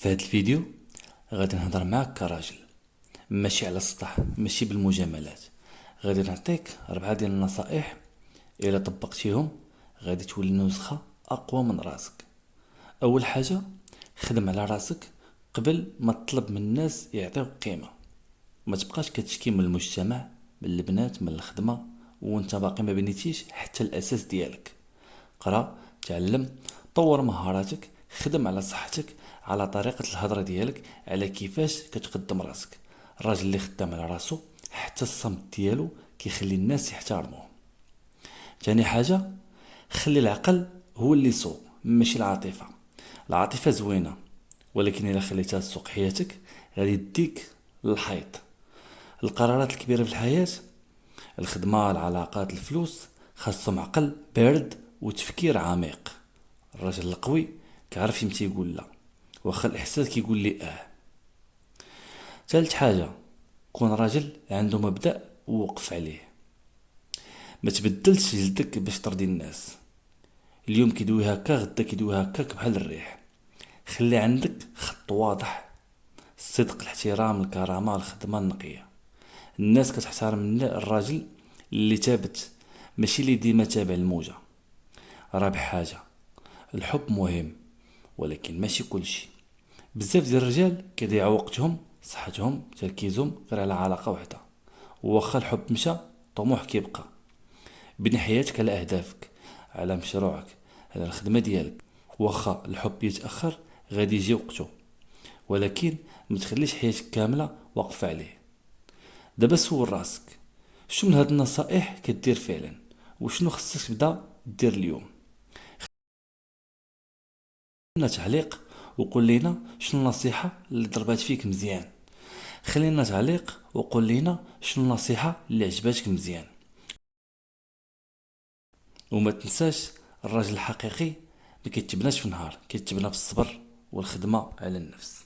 في هذا الفيديو غادي نهضر معاك كراجل، ماشي على السطح، ماشي بالمجاملات. غادي نعطيك 4 ديال النصائح الا طبقتيهم غادي تولي نسخة اقوى من راسك. اول حاجة، خدم على راسك قبل ما تطلب من الناس يعطيوك قيمة. ما تبقاش كتشكي من المجتمع، من البنات، من الخدمة وانت باقي ما بنيتيش حتى الاساس ديالك. قرا، تعلم، طور مهاراتك، خدم على صحتك، على طريقة الهضرة ديالك، على كيفاش كتقدم راسك. الراجل اللي خدام على راسو حتى الصمت ديالو كيخلي الناس يحترموه. تاني حاجة، خلي العقل هو اللي يسوق ماشي العاطفة. العاطفة زوينة ولكن الا خليتها تسوق حياتك غادي تديك للحيط. القرارات الكبيرة في الحياة، الخدمة، العلاقات، الفلوس، خاصهم عقل بارد وتفكير عميق. الرجل القوي كيعرف يمتى يقول لا واخا الاحساس كيقول لي ثالث حاجه، كون راجل عنده مبدأ ووقف عليه. ما تبدلش جلدك باش ترضي الناس. اليوم كيدوي هكا غدا كيدوي هكاك بحال الريح. خلي عندك خط واضح، الصدق، الاحترام، الكرامه، الخدمه النقيه. الناس كتحترم الراجل اللي ثابت، ماشي اللي ديما تابع الموجه. رابع حاجه، الحب مهم ولكن ماشي كلشي. بزاف ديال الرجال كيضيعوا وقتهم، صحتهم، تركيزهم غير على علاقة واحدة. وواخا الحب مشى، طموح كيبقى. بني حياتك على أهدافك، على مشروعك، على الخدمة ديالك. واخا الحب يتأخر غادي يجي وقته، ولكن ما تخليش حياتك كاملة واقفة عليه. دابا سول راسك، شنو من هاد النصائح كدير فعلا وشنو خصك تبدا دير اليوم؟ لنا تعليق وقول لينا شنو النصيحة اللي ضربات فيك مزيان. خلينا تعليق وقول لينا شنو النصيحة اللي عجباتك مزيان. وما تنساش، الراجل الحقيقي ما كيتبناش في نهار، كيتبنى بالصبر والخدمة على النفس.